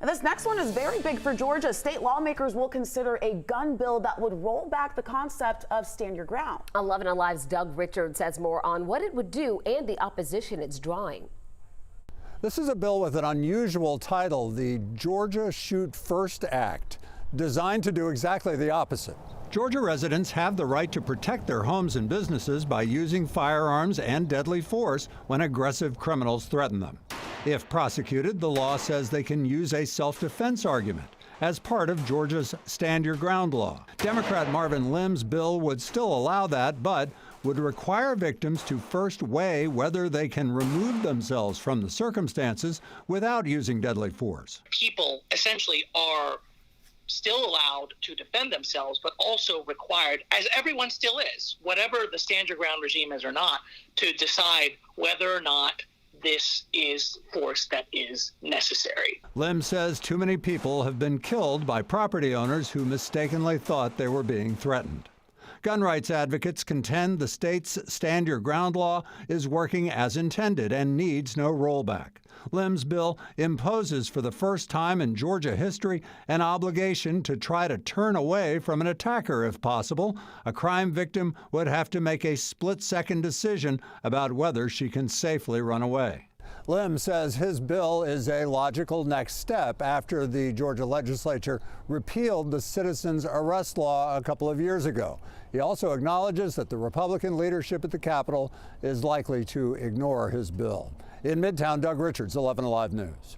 And this next one is very big for Georgia. State lawmakers will consider a gun bill that would roll back the concept of stand your ground. 11 Alive's Doug Richards has more on what it would do and the opposition it's drawing. This is a bill with an unusual title, the Georgia Shoot First Act, designed to do exactly the opposite. Georgia residents have the right to protect their homes and businesses by using firearms and deadly force when aggressive criminals threaten them. If prosecuted, the law says they can use a self-defense argument as part of Georgia's Stand Your Ground law. Democrat Marvin Lim's bill would still allow that, but would require victims to first weigh whether they can remove themselves from the circumstances without using deadly force. People essentially are still allowed to defend themselves, but also required, as everyone still is, whatever the stand your ground regime is or not, to decide whether or not this is force that is necessary. Lim says too many people have been killed by property owners who mistakenly thought they were being threatened. Gun rights advocates contend the state's Stand Your Ground law is working as intended and needs no rollback. Lim's bill imposes for the first time in Georgia history an obligation to try to turn away from an attacker if possible. A crime victim would have to make a split-second decision about whether she can safely run away. Lim says his bill is a logical next step after the Georgia legislature repealed the citizens arrest law a couple of years ago. He also acknowledges that the Republican leadership at the Capitol is likely to ignore his bill. In Midtown, Doug Richards, 11 Alive News.